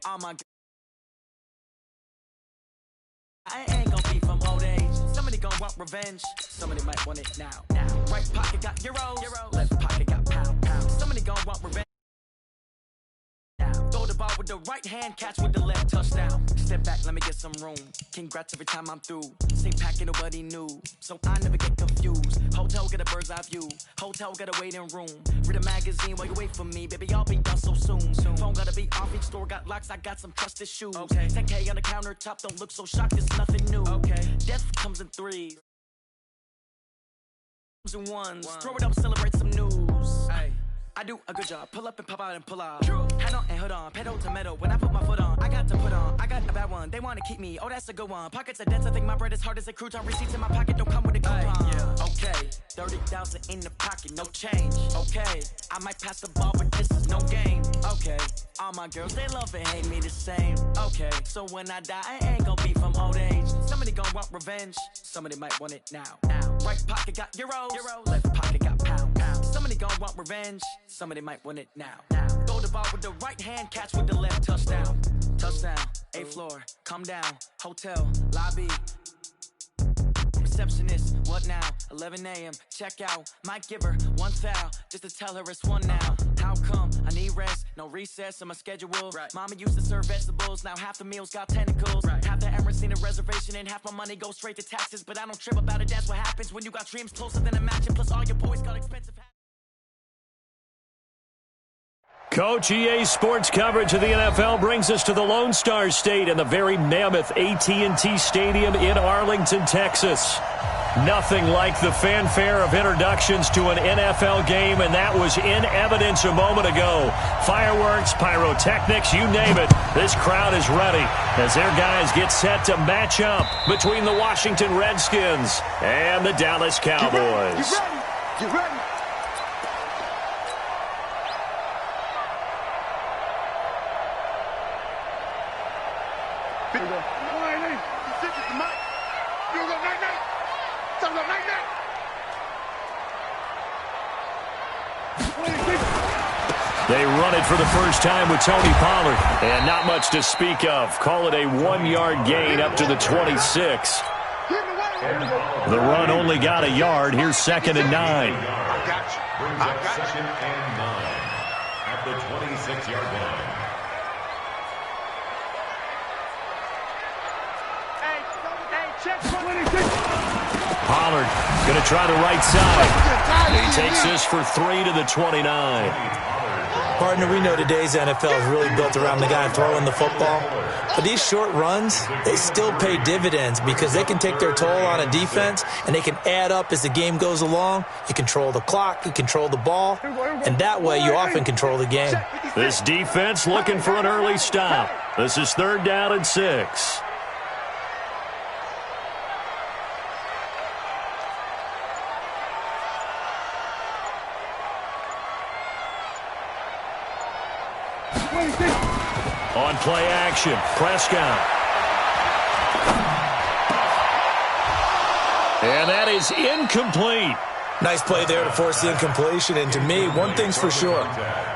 all my. I ain't gonna be from old age. Somebody gonna want revenge. Somebody might want it now. Right pocket got euros. Left pocket got pound. Somebody gonna want revenge. Throw the ball with the right hand, catch with the left, touchdown. Step back, let me get some room. Congrats every time I'm through. Same packet, nobody knew, so I never get confused. Hotel, get a bird's eye view. Hotel, got a waiting room. Read a magazine while you wait for me, baby, I'll be done so soon. Phone gotta be off, each store got locks, I got some trusted shoes. 10K on the countertop, don't look so shocked, it's nothing new. Death comes in threes and ones. Throw it up, celebrate some news. I do a good job. Pull up and pop out and pull out. Head on and hood on. Pedal to metal. When I put my foot on, I got to put on. I got a bad one. They want to keep me. Oh, that's a good one. Pockets are dense. I think my bread is hard as a crouton. Receipts in my pocket don't come with a coupon. Okay. 30,000 in the pocket. No change. Okay. I might pass the ball, but this is no game. Okay. All my girls, they love and hate me the same. Okay. So when I die, I ain't gonna be from old age. Somebody gonna want revenge. Somebody might want it now. Right pocket got euros. Left pocket got pound. Somebody gonna want revenge. Somebody might want it now. Throw the ball with the right hand, catch with the left, touchdown. Touchdown, 8th floor, come down. Hotel, lobby. Receptionist, what now? 11 a.m., check out. Might give her one foul, just to tell her it's one now. How come? I need rest, no recess in my schedule. Mama used to serve vegetables, now half the meals got tentacles. Half the Emirates need a reservation and half my money goes straight to taxes. But I don't trip about it, that's what happens when you got dreams closer than a match. And plus all your boys got expensive hats. Coach, EA Sports coverage of the NFL brings us to the Lone Star State and the very mammoth AT&T Stadium in Arlington, Texas. Nothing like the fanfare of introductions to an NFL game, and that was in evidence a moment ago. Fireworks, pyrotechnics, you name it. This crowd is ready as their guys get set to match up between the Washington Redskins and the Dallas Cowboys. Get ready. They run it for the first time with Tony Pollard. And not much to speak of. Call it a 1-yard gain up to the 26. The run only got a yard. Here's 2nd and 9. I got you. 2nd and 9 at the 26-yard line. Pollard going to try the right side. He takes this for 3 to the 29. Partner, we know today's NFL is really built around the guy throwing the football. But these short runs, they still pay dividends because they can take their toll on a defense and they can add up as the game goes along. You control the clock, you control the ball, and that way you often control the game. This defense looking for an early stop. This is 3rd down and 6. On play action, Prescott. And that is incomplete. Nice play there to force the incompletion. And to me, one thing's for sure.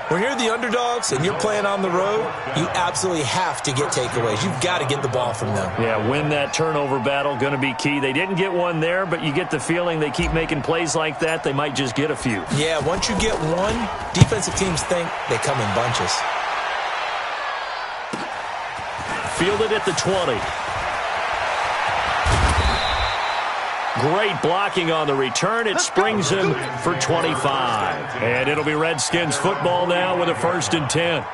When you're the underdogs and you're playing on the road, you absolutely have to get takeaways. You've got to get the ball from them. Yeah, win that turnover battle, going to be key. They didn't get one there, but you get the feeling they keep making plays like that, they might just get a few. Yeah, once you get one, defensive teams think they come in bunches. Fielded at the 20. Great blocking on the return. It springs him for 25. And it'll be Redskins football now with a 1st and 10.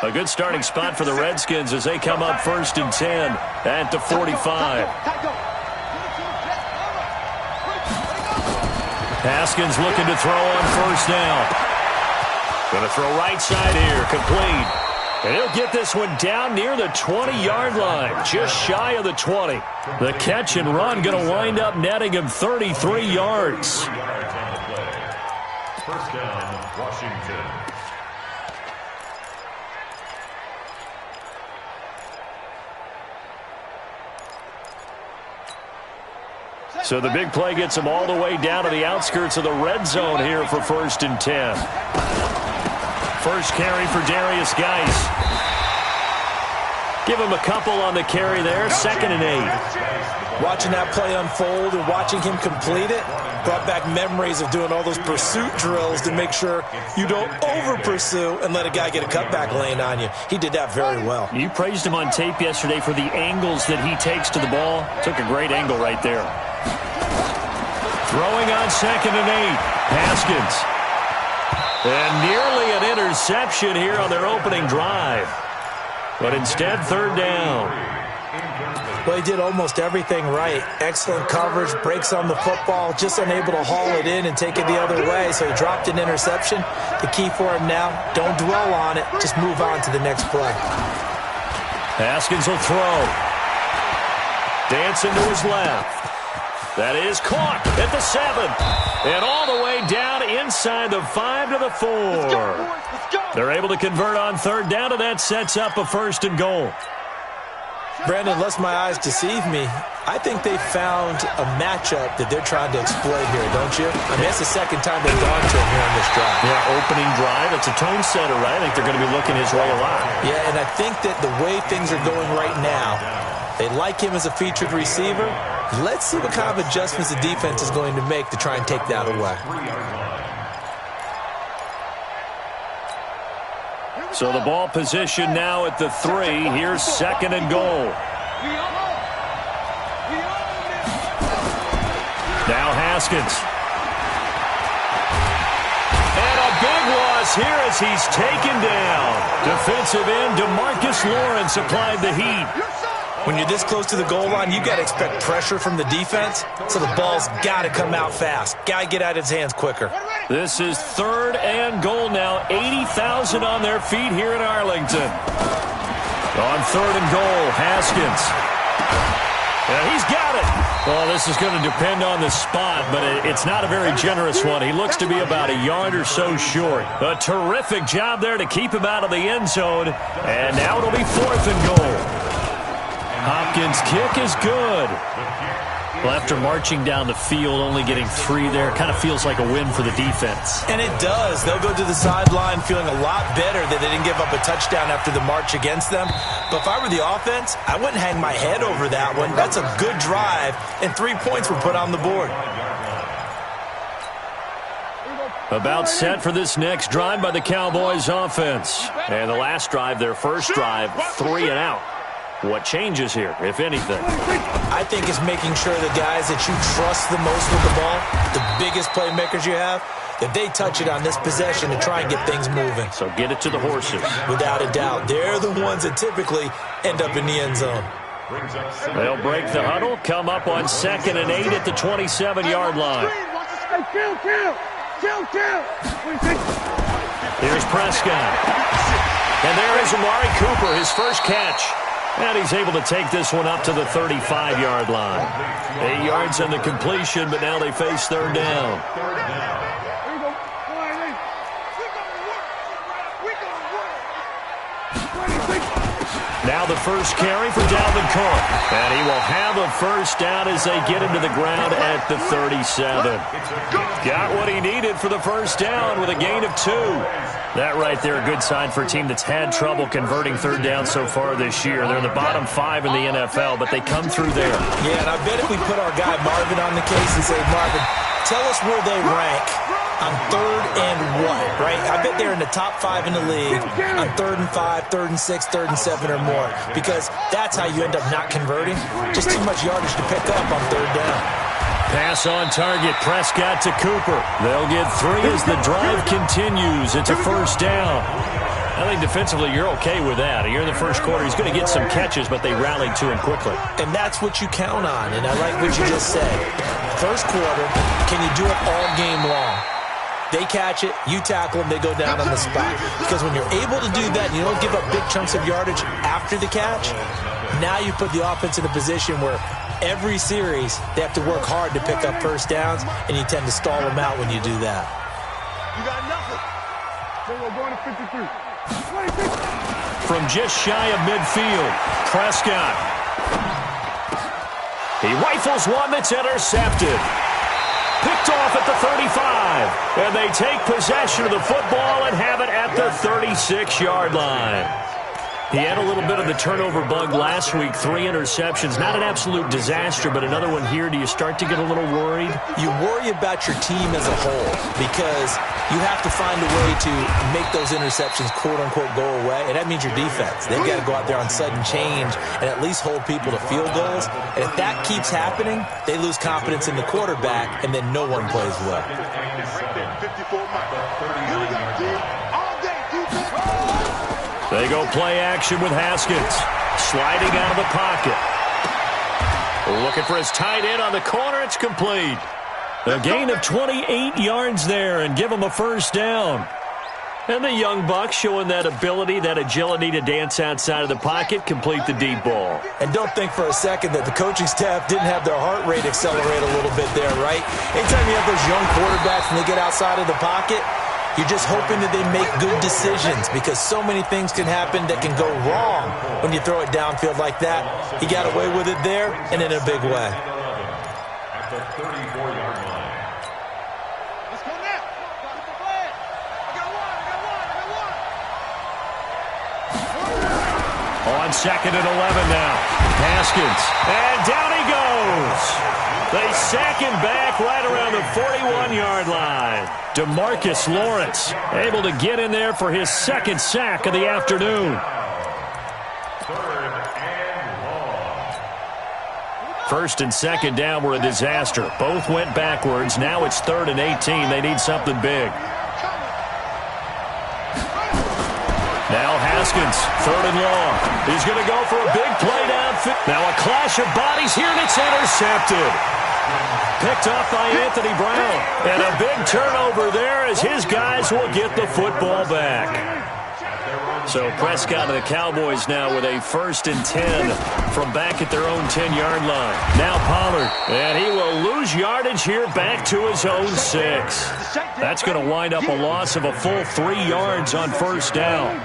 A good starting spot for the Redskins as they come up 1st and 10 at the 45. Haskins looking to throw on 1st down. Going to throw right side here, complete. And he'll get this one down near the 20-yard line, just shy of the 20. The catch and run going to wind up netting him 33 yards. 1st down, Washington. So the big play gets him all the way down to the outskirts of the red zone here for 1st and 10. First carry for Darius Geis. Give him a couple on the carry there. 2nd and 8. Watching that play unfold and watching him complete it brought back memories of doing all those pursuit drills to make sure you don't over-pursue and let a guy get a cutback lane on you. He did that very well. You praised him on tape yesterday for the angles that he takes to the ball. Took a great angle right there. Throwing on 2nd and 8. Haskins. And nearly an interception here on their opening drive. But instead, 3rd down. Well, he did almost everything right. Excellent coverage, breaks on the football, just unable to haul it in and take it the other way, so he dropped an interception. The key for him now, don't dwell on it, just move on to the next play. Haskins will throw. Dancing to his left. That is caught at the 7. And all the way down inside the 5 to the 4. They're able to convert on 3rd down, and that sets up a 1st and goal. Brandon, lest my eyes deceive me, I think they found a matchup that they're trying to exploit here, don't you? I mean, it's the 2nd time they've gone to him here on this drive. Yeah, opening drive. It's a tone setter, right? I think they're going to be looking his way a lot. Yeah, and I think that the way things are going right now, they like him as a featured receiver. Let's see what kind of adjustments the defense is going to make to try and take that away. So the ball position now at the 3. Here's 2nd and goal. Now Haskins. And a big loss here as he's taken down. Defensive end DeMarcus Lawrence applied the heat. When you're this close to the goal line, you've got to expect pressure from the defense, so the ball's got to come out fast. Got to get out of his hands quicker. This is 3rd and goal now. 80,000 on their feet here in Arlington. On 3rd and goal, Haskins. And he's got it. Well, this is going to depend on the spot, but it's not a very generous one. He looks to be about a yard or so short. A terrific job there to keep him out of the end zone. And now it'll be 4th and goal. Hopkins' kick is good. Well, after marching down the field, only getting 3 there, kind of feels like a win for the defense. And it does. They'll go to the sideline feeling a lot better that they didn't give up a touchdown after the march against them. But if I were the offense, I wouldn't hang my head over that one. That's a good drive, and 3 points were put on the board. About set for this next drive by the Cowboys offense. And the last drive, their first drive, 3 and out. What changes here, if anything? I think it's making sure the guys that you trust the most with the ball, the biggest playmakers you have, that they touch it on this possession to try and get things moving. So get it to the horses. Without a doubt. They're the ones that typically end up in the end zone. They'll break the huddle, come up on 2nd and 8 at the 27-yard line. Here's Prescott. And there is Amari Cooper, his first catch. And he's able to take this one up to the 35-yard line. 8 yards on the completion, but now they face 3rd down. Now the first carry for Dalvin Cook. And he will have a first down as they get him to the ground at the 37. Got what he needed for the first down with a gain of 2. That right there, a good sign for a team that's had trouble converting 3rd down so far this year. They're in the bottom 5 in the NFL, but they come through there. Yeah, and I bet if we put our guy Marvin on the case and say, Marvin, tell us where they rank on 3rd and what, right? I bet they're in the top 5 in the league on 3rd and 5, 3rd and 6, 3rd and 7 or more, because that's how you end up not converting. Just too much yardage to pick up on 3rd down. Pass on target, Prescott to Cooper. They'll get 3 as the drive continues. It's a first down. I think defensively you're okay with that. You're in the first quarter. He's going to get some catches, but they rallied to him quickly. And that's what you count on, and I like what you just said. First quarter, can you do it all game long? They catch it, you tackle them, they go down on the spot. Because when you're able to do that, you don't give up big chunks of yardage after the catch, now you put the offense in a position where every series they have to work hard to pick up first downs, and you tend to stall them out when you do that. You got nothing. So we're going to 53. 26. From just shy of midfield, Prescott. He rifles one that's intercepted. Picked picked off at the 35. And they take possession of the football and have it at the 36-yard line. He had a little bit of the turnover bug last week, 3 interceptions. Not an absolute disaster, but another one here. Do you start to get a little worried? You worry about your team as a whole because you have to find a way to make those interceptions, quote-unquote, go away. And that means your defense. They've got to go out there on sudden change and at least hold people to field goals. And if that keeps happening, they lose confidence in the quarterback, and then no one plays well. They go play action with Haskins. Sliding out of the pocket. Looking for his tight end on the corner. It's complete. A gain of 28 yards there and give him a first down. And the young buck showing that ability, that agility to dance outside of the pocket, complete the deep ball. And don't think for a second that the coaching staff didn't have their heart rate accelerate a little bit there, right? Anytime you have those young quarterbacks and they get outside of the pocket, you're just hoping that they make good decisions because so many things can happen that can go wrong when you throw it downfield like that. He got away with it there and in a big way. At the 34-yard line. Let's go now. Got the flag. I got one. On second and 11 now. Haskins. And down he goes. They sack him back right around the 41-yard line. DeMarcus Lawrence able to get in there for his second sack of the afternoon. First and second down were a disaster. Both went backwards. Now it's 3rd and 18. They need something big. Now Haskins, 3rd and long. He's going to go for a big play downfield. Now a clash of bodies here, and it's intercepted. Picked off by Anthony Brown. And a big turnover there as his guys will get the football back. So Prescott and the Cowboys now with a 1st and 10 from back at their own 10-yard line. Now Pollard, and he will lose yardage here back to his own 6. That's going to wind up a loss of a full 3 yards on first down.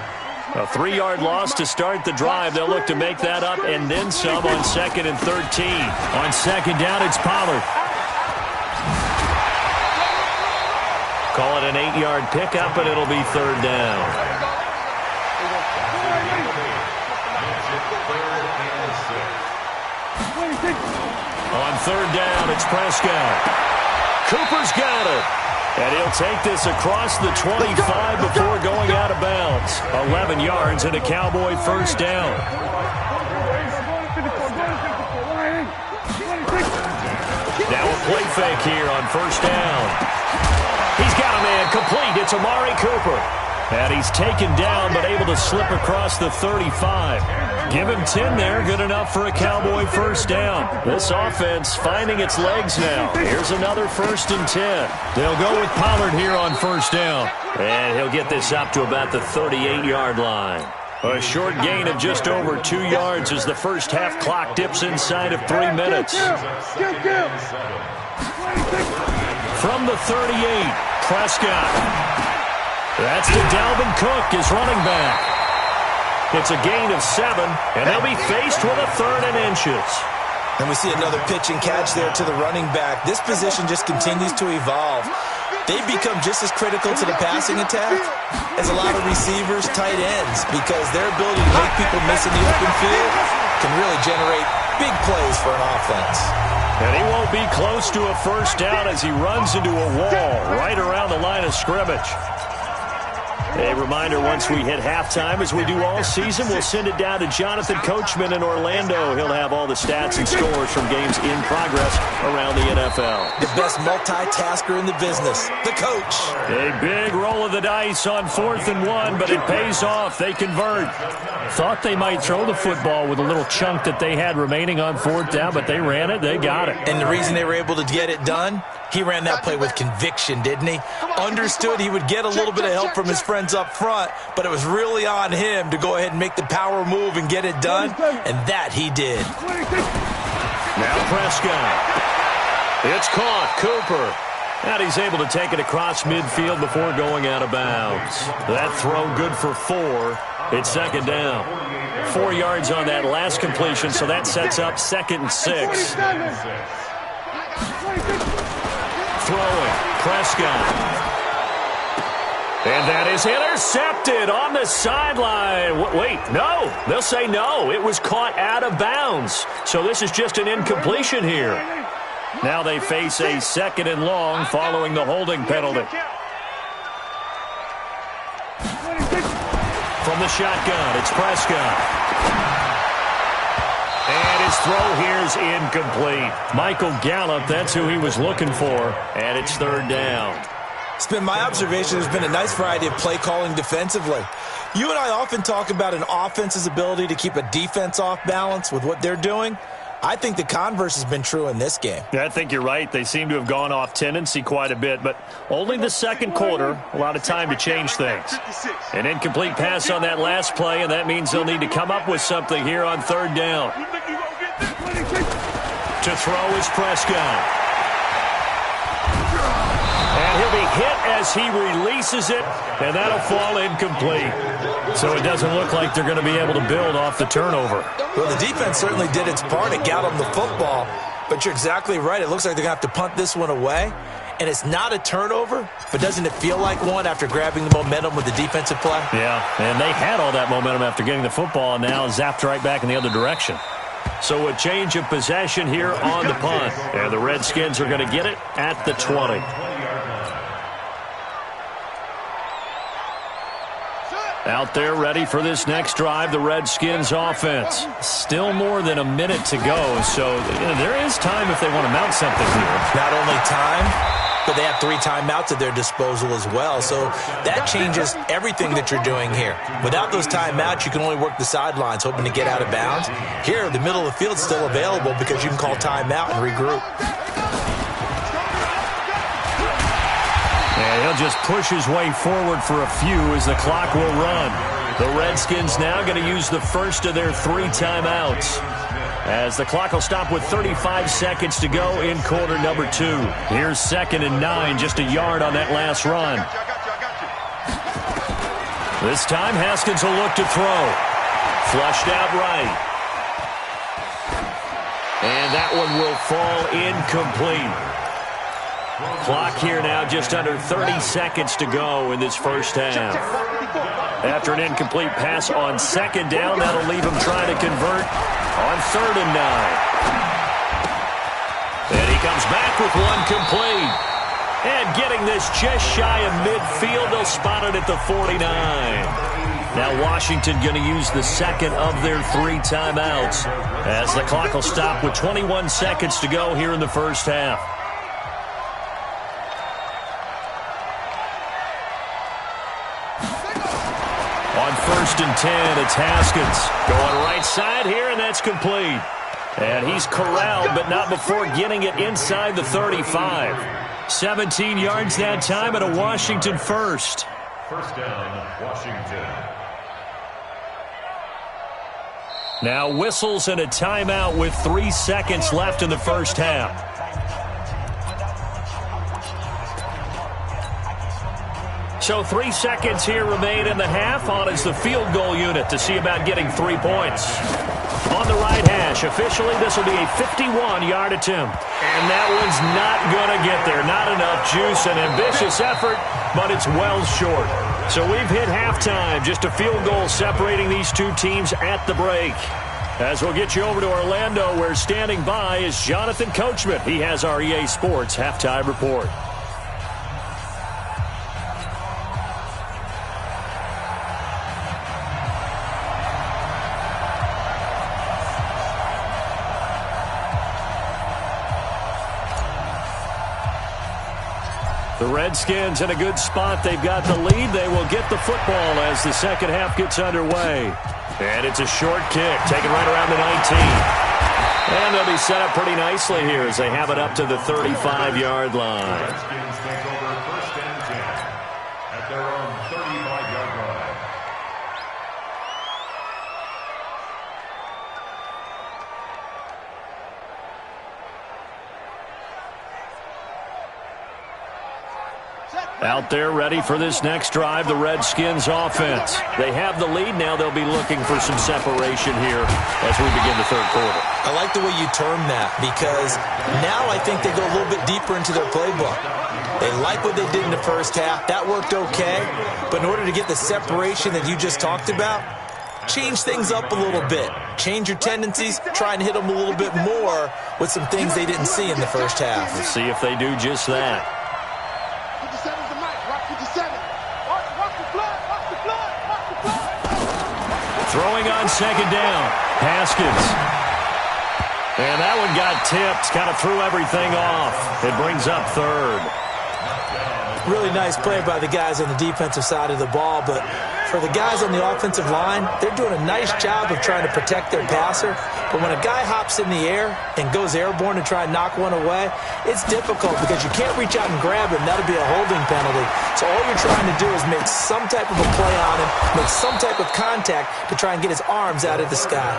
A 3-yard loss to start the drive. They'll look to make that up and then some on 2nd and 13. On second down, it's Pollard. Call it an 8-yard pickup, and it'll be 3rd down. On 3rd down, it's Prescott. Cooper's got it. And he'll take this across the 25 before going out of bounds. 11 yards and a Cowboy first down. Now a play fake here on first down. He's got a man complete. It's Amari Cooper. And he's taken down but able to slip across the 35. Give him 10 there. Good enough for a Cowboy first down. This offense finding its legs now. Here's another 1st and 10. They'll go with Pollard here on first down. And he'll get this up to about the 38-yard line. A short gain of just over 2 yards as the first half clock dips inside of 3 minutes. From the 38, Prescott. That's to Dalvin Cook, his running back. It's a gain of 7, and they'll be faced with a 3rd and inches. And we see another pitch and catch there to the running back. This position just continues to evolve. They've become just as critical to the passing attack as a lot of receivers, tight ends, because their ability to make people miss in the open field can really generate big plays for an offense. And he won't be close to a first down as he runs into a wall right around the line of scrimmage. A reminder, once we hit halftime, as we do all season, we'll send it down to Jonathan Coachman in Orlando. He'll have all the stats and scores from games in progress around the NFL. The best multitasker in the business, the coach. A big roll of the dice on 4th and 1, but it pays off. They convert. Thought they might throw the football with a little chunk that they had remaining on 4th down, but they ran it. They got it. And the reason they were able to get it done, he ran that play with conviction, didn't he? Understood he would get a little bit of help from his friends up front, but it was really on him to go ahead and make the power move and get it done, and that he did. Now Prescott. It's caught. Cooper. And he's able to take it across midfield before going out of bounds. That throw good for 4. It's 2nd down. 4 yards on that last completion, so that sets up 2nd and 6. throwing. Prescott. And that is intercepted on the sideline. Wait, no. They'll say no. It was caught out of bounds. So this is just an incompletion here. Now they face a 2nd and long following the holding penalty. From the shotgun, it's Prescott. And his throw here is incomplete. Michael Gallup, that's who he was looking for. And it's 3rd down. It's been my observation there's been a nice variety of play calling defensively. You and I often talk about an offense's ability to keep a defense off balance with what they're doing. I think the converse has been true in this game. Yeah, I think you're right. They seem to have gone off tendency quite a bit, but only the 2nd quarter, a lot of time to change things. An incomplete pass on that last play, and that means they'll need to come up with something here on 3rd down. To throw is Prescott. And he'll be hit as he releases it, and that'll fall incomplete. So it doesn't look like they're going to be able to build off the turnover. Well, the defense certainly did its part. It got them the football, but you're exactly right. It looks like they're going to have to punt this one away, and it's not a turnover, but doesn't it feel like one after grabbing the momentum with the defensive play? Yeah, and they had all that momentum after getting the football, and now zapped right back in the other direction. So a change of possession here on the punt, and the Redskins are going to get it at the 20. Out there ready for this next drive, the Redskins offense. Still more than a minute to go, so there is time if they want to mount something here. Not only time, but they have 3 timeouts at their disposal as well, so that changes everything that you're doing here. Without those timeouts, you can only work the sidelines, hoping to get out of bounds. Here, the middle of the field is still available because you can call timeout and regroup. And he'll just push his way forward for a few as the clock will run. The Redskins now going to use the first of their 3 timeouts, as the clock will stop with 35 seconds to go in quarter number 2. Here's 2nd and 9, just a yard on that last run. This time, Haskins will look to throw. Flushed out right. And that one will fall incomplete. Clock here now just under 30 seconds to go in this first half. After an incomplete pass on 2nd down, that'll leave him trying to convert on 3rd and 9. And he comes back with one complete. And getting this just shy of midfield, they'll spot it at the 49. Now Washington going to use the 2nd of their 3 timeouts, as the clock will stop with 21 seconds to go here in the first half. On 1st and 10, it's Haskins. Going right side here, and that's complete. And he's corralled, but not before getting it inside the 35. 17 yards that time, and a Washington first. First down, Washington. Now whistles and a timeout with 3 seconds left in the first half. So 3 seconds here remain in the half. On is the field goal unit to see about getting 3 points. On the right hash, officially this will be a 51-yard attempt. And that one's not going to get there. Not enough juice, an ambitious effort, but it's well short. So we've hit halftime, just a field goal separating these 2 teams at the break. As we'll get you over to Orlando, where standing by is Jonathan Coachman. He has our EA Sports halftime report. The Redskins in a good spot. They've got the lead. They will get the football as the second half gets underway. And it's a short kick, taken right around the 19. And they'll be set up pretty nicely here as they have it up to the 35-yard line. Redskins take over 1st and 10 at their own 35-yard line. Set. Out there ready for this next drive, the Redskins offense. They have the lead now. They'll be looking for some separation here as we begin the third quarter. I like the way you term that because now I think they go a little bit deeper into their playbook. They like what they did in the first half. That worked okay. But in order to get the separation that you just talked about, change things up a little bit. Change your tendencies. Try and hit them a little bit more with some things they didn't see in the first half. Let's see if they do just that. Throwing on second down. Haskins. And that one got tipped. Kind of threw everything off. It brings up third. Really nice play by the guys on the defensive side of the ball, but for the guys on the offensive line, they're doing a nice job of trying to protect their passer. But when a guy hops in the air and goes airborne to try and knock one away, it's difficult because you can't reach out and grab him. That'll be a holding penalty. So all you're trying to do is make some type of a play on him, make some type of contact to try and get his arms out of the sky.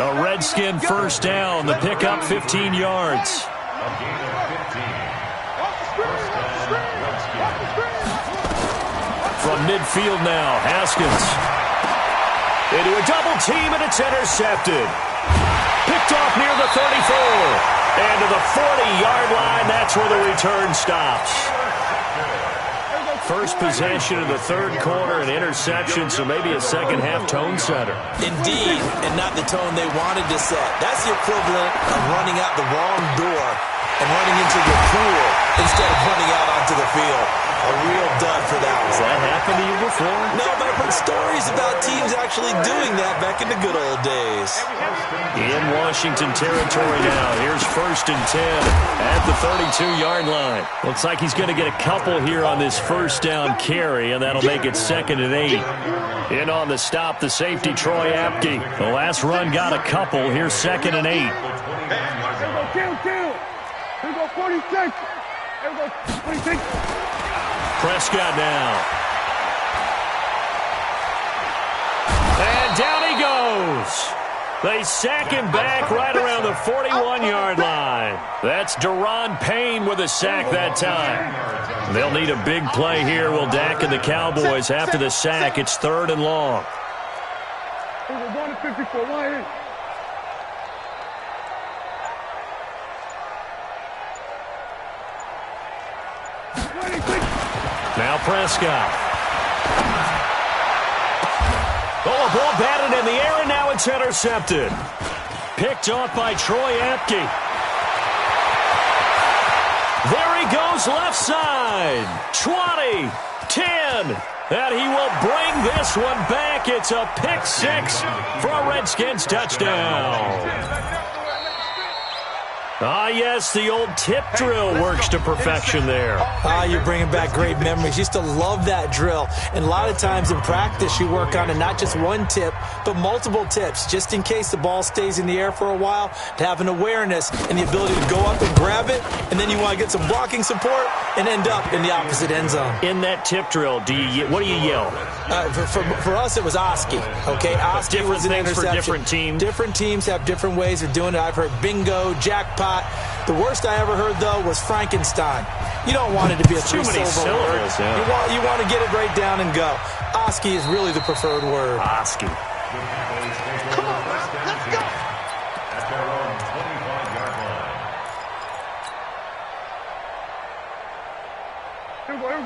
A Redskin first down. The pickup 15 yards. From midfield now, Haskins. Into a double team, and it's intercepted. Picked off near the 34. And to the 40-yard line, that's where the return stops. First possession of the third quarter, an interception, so maybe a second-half tone setter. Indeed, and not the tone they wanted to set. That's the equivalent of running out the wrong door and running into the pool instead of running out onto the field. A real dud for that one. Has that happened to you before? No, but I've heard stories about teams actually doing that back in the good old days. In Washington territory now. Here's 1st and 10 at the 32-yard line. Looks like he's going to get a couple here on this first down carry, and that'll make it 2nd and 8. In on the stop, the safety, Troy Apke. The last run got a couple. Here's 2nd and 8. Here we go, 46. Here we go, 26. Prescott now. And down he goes. They sack him back right around the 41-yard line. That's Deron Payne with a sack that time. They'll need a big play here. Will Dak and the Cowboys after the sack. It's 3rd and long. We're going to 54. Why is? Now Prescott. Oh, a ball batted in the air, and now it's intercepted. Picked off by Troy Apke. There he goes, left side. 20, 10, and he will bring this one back. It's a pick six for a Redskins touchdown. Ah, yes, the old tip drill works to perfection there. Ah, you're bringing back great memories. Used to love that drill. And a lot of times in practice, you work on it, not just one tip, but multiple tips, just in case the ball stays in the air for a while, to have an awareness and the ability to go up and grab it, and then you want to get some blocking support and end up in the opposite end zone. In that tip drill, what do you yell? For us, it was Oski. Okay, Oski was an interception. For different teams. Different teams have different ways of doing it. I've heard bingo, jackpot. The worst I ever heard, though, was Frankenstein. You don't want it to be a three-syllable word. Yeah. You want to get it right down and go. Oski is really the preferred word. Oski. Come on, let's go. At their own 25-yard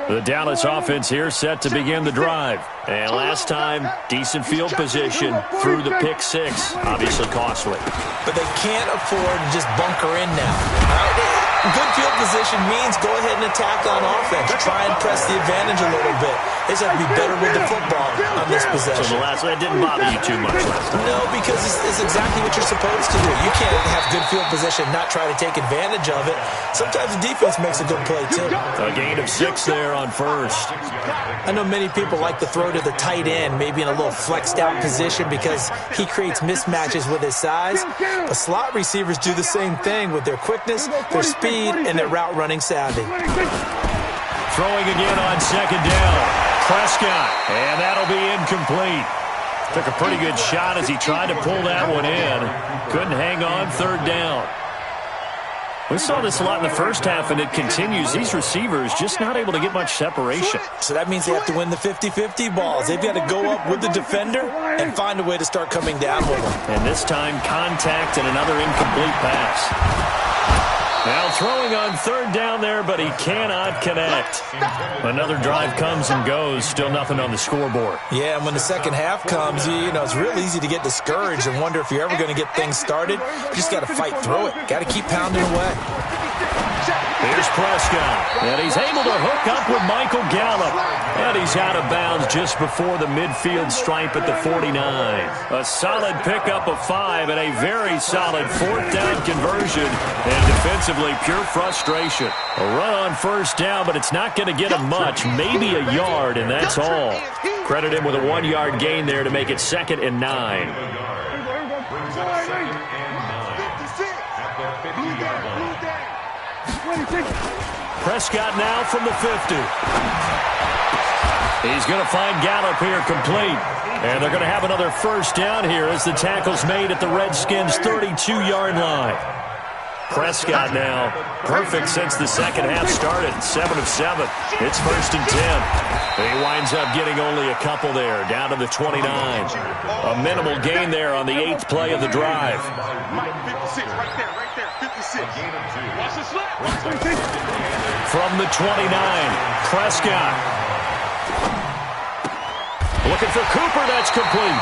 line. The Dallas offense here set to begin the drive. And last time, decent field position through the pick six. Obviously costly. But they can't afford to just bunker in now. All right? Good field position means go ahead and attack on offense. Try and press the advantage a little bit. They just have to be better with the football on this possession. So that didn't bother you too much last time? No, because it's exactly what you're supposed to do. You can't have good field position, not try to take advantage of it. Sometimes the defense makes a good play, too. A gain of 6 there on first. I know many people like to throw to the tight end, maybe in a little flexed out position because he creates mismatches with his size. But slot receivers do the same thing with their quickness, their speed, and their route running savvy. Throwing again on second down. Prescott, and that'll be incomplete. Took a pretty good shot as he tried to pull that one in. Couldn't hang on, third down. We saw this a lot in the first half, and it continues. These receivers just not able to get much separation. So that means they have to win the 50-50 balls. They've got to go up with the defender and find a way to start coming down with them. And this time, contact and another incomplete pass. Now throwing on third down there, but he cannot connect. Another drive comes and goes. Still nothing on the scoreboard. Yeah, and when the second half comes, you know, it's real easy to get discouraged and wonder if you're ever going to get things started. You just got to fight through it. Got to keep pounding away. Here's Prescott, and he's able to hook up with Michael Gallup. And he's out of bounds just before the midfield stripe at the 49. A solid pickup of 5 and a very solid fourth down conversion. And defensively, pure frustration. A run on first down, but it's not going to get him much. Maybe a yard, and that's all. Credit him with a 1-yard gain there to make it 2nd and 9. Prescott now from the 50. He's going to find Gallup here complete. And they're going to have another first down here as the tackle's made at the Redskins' 32-yard line. Prescott now perfect since the second half started. 7 of 7. It's 1st and 10. He winds up getting only a couple there, down to the 29. A minimal gain there on the 8th play of the drive. From the 29, Prescott. Looking for Cooper, that's complete.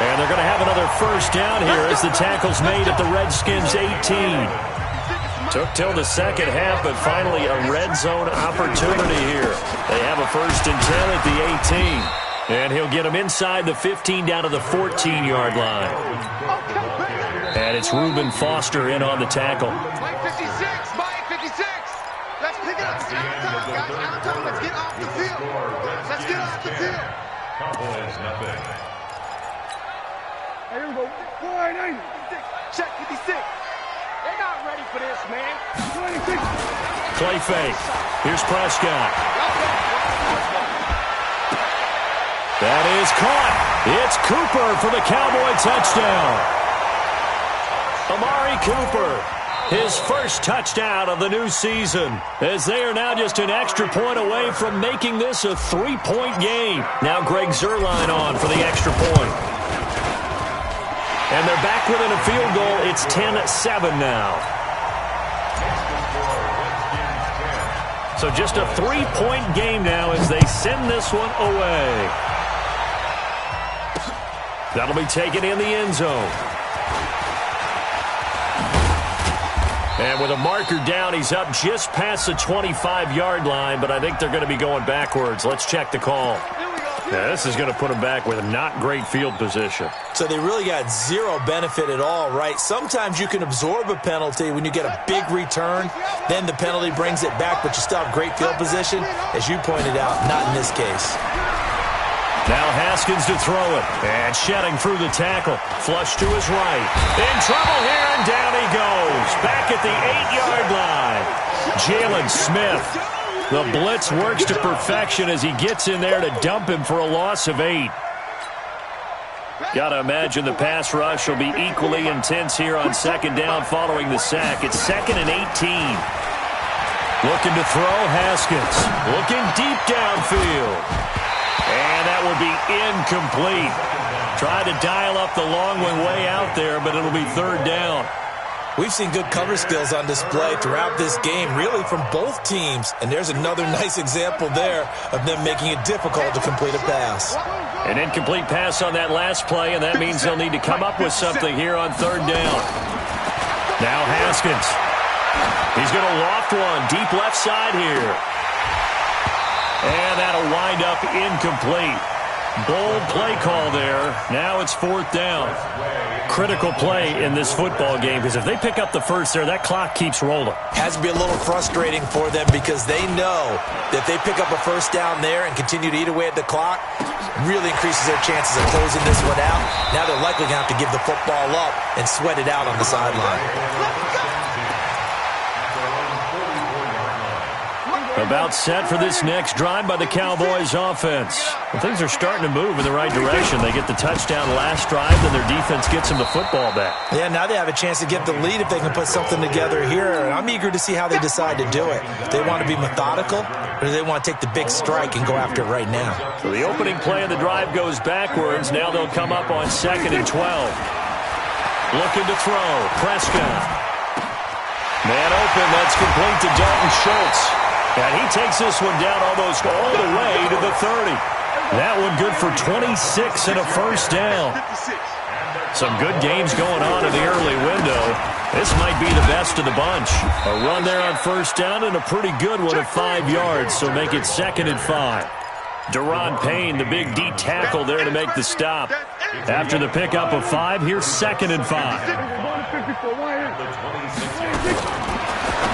And they're going to have another first down here as the tackle's made at the Redskins' 18. Took till the second half, but finally a red zone opportunity here. They have a 1st and 10 at the 18. And he'll get him inside the 15 down to the 14-yard line. And it's Reuben Foster in on the tackle. Mike 56, Mike 56. Let's pick it up. It's out of time, guys. Out of time. Let's get off the field. Let's get off the field. Cowboys nothing. Hey, here we go. 480. Check 56. They're not ready for this, man. 26. Play fake. Here's Prescott. That is caught. It's Cooper for the Cowboy touchdown. Amari Cooper, his first touchdown of the new season, as they are now just an extra point away from making this a 3-point game. Now Greg Zuerlein on for the extra point. And they're back within a field goal. It's 10-7 now. So just a 3-point game now as they send this one away. That'll be taken in the end zone. And with a marker down, he's up just past the 25-yard line, but I think they're going to be going backwards. Let's check the call. Yeah, this is going to put them back with a not great field position. So they really got zero benefit at all, right? Sometimes you can absorb a penalty when you get a big return, then the penalty brings it back, but you still have great field position. As you pointed out, not in this case. Now Haskins to throw it. And shedding through the tackle. Flush to his right. In trouble here, and down he goes. Back at the 8-yard line. Jalen Smith. The blitz works to perfection as he gets in there to dump him for a loss of 8. Got to imagine the pass rush will be equally intense here on second down following the sack. It's 2nd and 18. Looking to throw, Haskins. Looking deep downfield. And that will be incomplete. Tried to dial up the long one way out there, but it'll be 3rd down. We've seen good cover skills on display throughout this game, really from both teams. And there's another nice example there of them making it difficult to complete a pass. An incomplete pass on that last play, and that means they'll need to come up with something here on 3rd down. Now Haskins. He's going to loft one deep left side here. And that'll wind up incomplete. Bold play call there. Now it's 4th down. Critical play in this football game because if they pick up the first there, that clock keeps rolling. Has to be a little frustrating for them because they know that if they pick up a first down there and continue to eat away at the clock, really increases their chances of closing this one out. Now they're likely going to have to give the football up and sweat it out on the sideline. About set for this next drive by the Cowboys offense. Well, things are starting to move in the right direction. They get the touchdown last drive, then their defense gets them the football back. Yeah, now they have a chance to get the lead if they can put something together here. And I'm eager to see how they decide to do it. Do they want to be methodical, or do they want to take the big strike and go after it right now? So the opening play of the drive goes backwards. Now they'll come up on 2nd and 12. Looking to throw. Prescott. Man open. That's complete to Dalton Schultz. And he takes this one down almost all the way to the 30. That one good for 26 and a first down. Some good games going on in the early window. This might be the best of the bunch. A run there on first down and a pretty good one of 5 yards, so make it 2nd and 5. Deron Payne, the big D tackle there to make the stop. After the pickup of 5, here's 2nd and 5.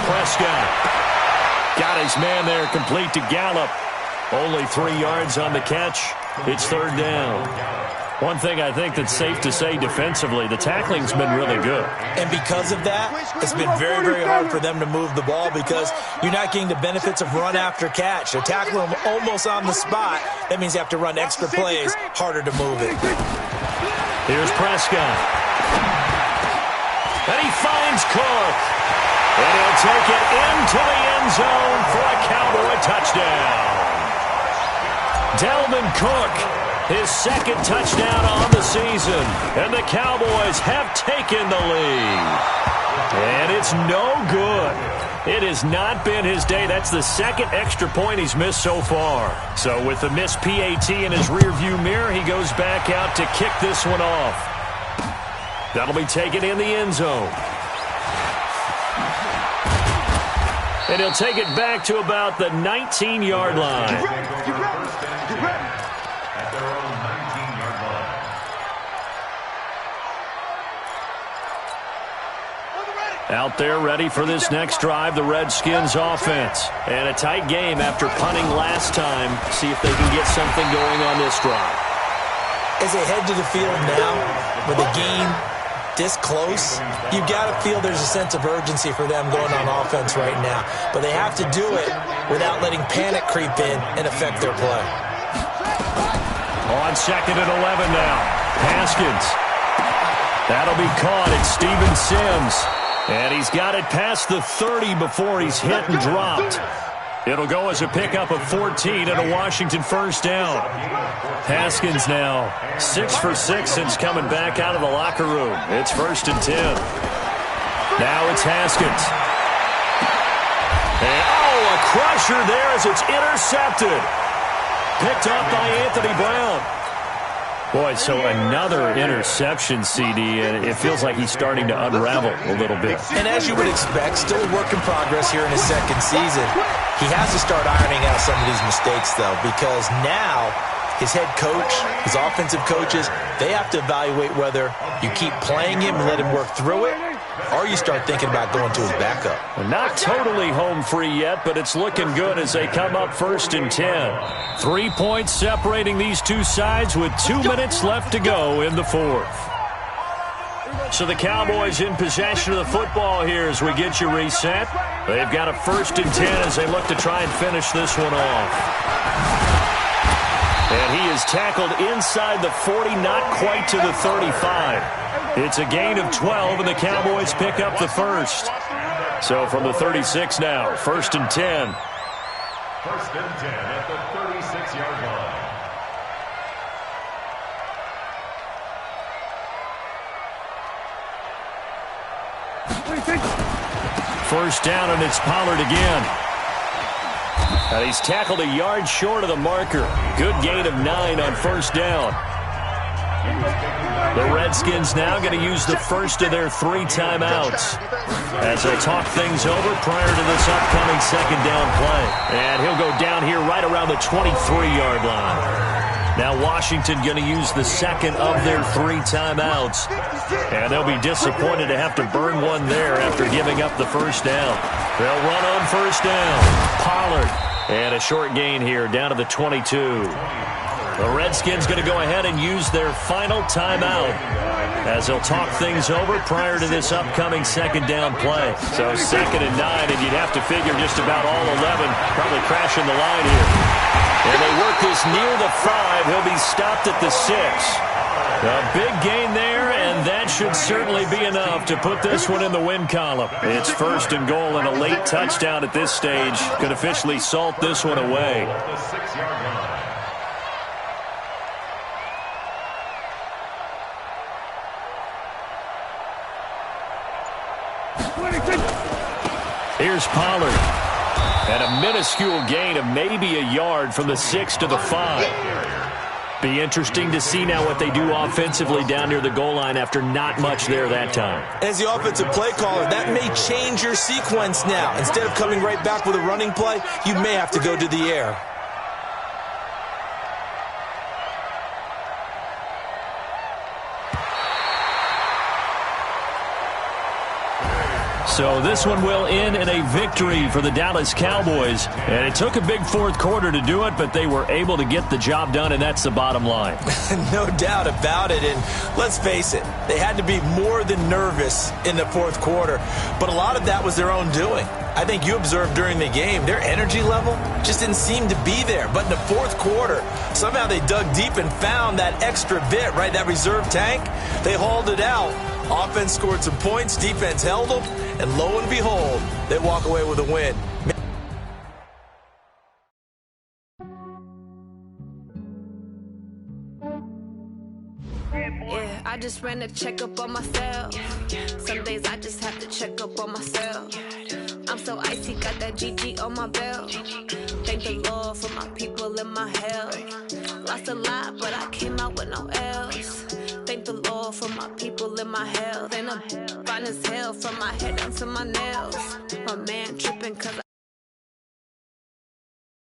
Prescott. Got his man there, complete to Gallup. Only 3 yards on the catch. It's 3rd down. One thing I think that's safe to say defensively, the tackling's been really good. And because of that, it's been very, very hard for them to move the ball because you're not getting the benefits of run after catch. They're tackling them almost on the spot. That means you have to run extra plays, harder to move it. Here's Prescott. And he finds Cook. And he'll take it into the end zone for a Cowboy touchdown. Dalvin Cook, his 2nd touchdown on the season. And the Cowboys have taken the lead. And it's no good. It has not been his day. That's the 2nd extra point he's missed so far. So with the missed PAT in his rearview mirror, he goes back out to kick this one off. That'll be taken in the end zone. And he'll take it back to about the 19-yard line. At their own 19-yard line. Out there ready for this next drive, the Redskins offense. And a tight game after punting last time. See if they can get something going on this drive. As they head to the field now, with the game this close, you've got to feel there's a sense of urgency for them going on offense right now. But they have to do it without letting panic creep in and affect their play. On 2nd and 11 now. Haskins. That'll be caught. It's Steven Sims. And he's got it past the 30 before he's hit and dropped. It'll go as a pickup of 14 and a Washington first down. Haskins now 6 for 6 since coming back out of the locker room. It's 1st and 10. Now it's Haskins. And, a crusher there as it's intercepted. Picked up by Anthony Brown. Boy, so another interception, CD, and it feels like he's starting to unravel a little bit. And as you would expect, still a work in progress here in his 2nd season. He has to start ironing out some of these mistakes, though, because now his head coach, his offensive coaches, they have to evaluate whether you keep playing him and let him work through it, or you start thinking about going to his backup. Well, not totally home free yet, but it's looking good as they come up 1st and 10. 3 points separating these two sides with 2 minutes left to go in the 4th. So the Cowboys in possession of the football here as we get you reset. They've got a 1st and 10 as they look to try and finish this one off. And he is tackled inside the 40, not quite to the 35. It's a gain of 12, and the Cowboys pick up the first. So from the 36 now, 1st and 10. 1st and 10 at the 36-yard line. First down, and it's Pollard again. And he's tackled a yard short of the marker. Good gain of 9 on 1st down. The Redskins now going to use the first of their 3 timeouts as they'll talk things over prior to this upcoming 2nd down play. And he'll go down here right around the 23-yard line. Now Washington going to use the 2nd of their 3 timeouts. And they'll be disappointed to have to burn one there after giving up the first down. They'll run on 1st down. Pollard. And a short gain here down to the 22. The Redskins going to go ahead and use their final timeout as they'll talk things over prior to this upcoming second down play. So 2nd and 9, and you'd have to figure just about all 11 probably crashing the line here. And they work this near the 5. He'll be stopped at the 6. A big gain there, and that should certainly be enough to put this one in the win column. It's 1st and goal, and a late touchdown at this stage could officially salt this one away. Here's Pollard. And a minuscule gain of maybe a yard from the 6 to the 5. Be interesting to see now what they do offensively down near the goal line after not much there that time. As the offensive play caller, that may change your sequence now. Instead of coming right back with a running play, you may have to go to the air. So this one will end in a victory for the Dallas Cowboys. And it took a big 4th quarter to do it, but they were able to get the job done, and that's the bottom line. No doubt about it. And let's face it, they had to be more than nervous in the 4th quarter. But a lot of that was their own doing. I think you observed during the game, their energy level just didn't seem to be there. But in the 4th quarter, somehow they dug deep and found that extra bit, right, that reserve tank. They hauled it out. Offense scored some points, defense held them, and lo and behold, they walk away with a win. Yeah, I just ran a checkup on myself. Some days I just have to check up on myself. I'm so icy, got that GG on my belt. Thank the Lord for my people and my health. Lost a lot, but I came out with no else. Thank the Lord for my people and my health. And I'm fine as hell from my head down to my nails. My man tripping cause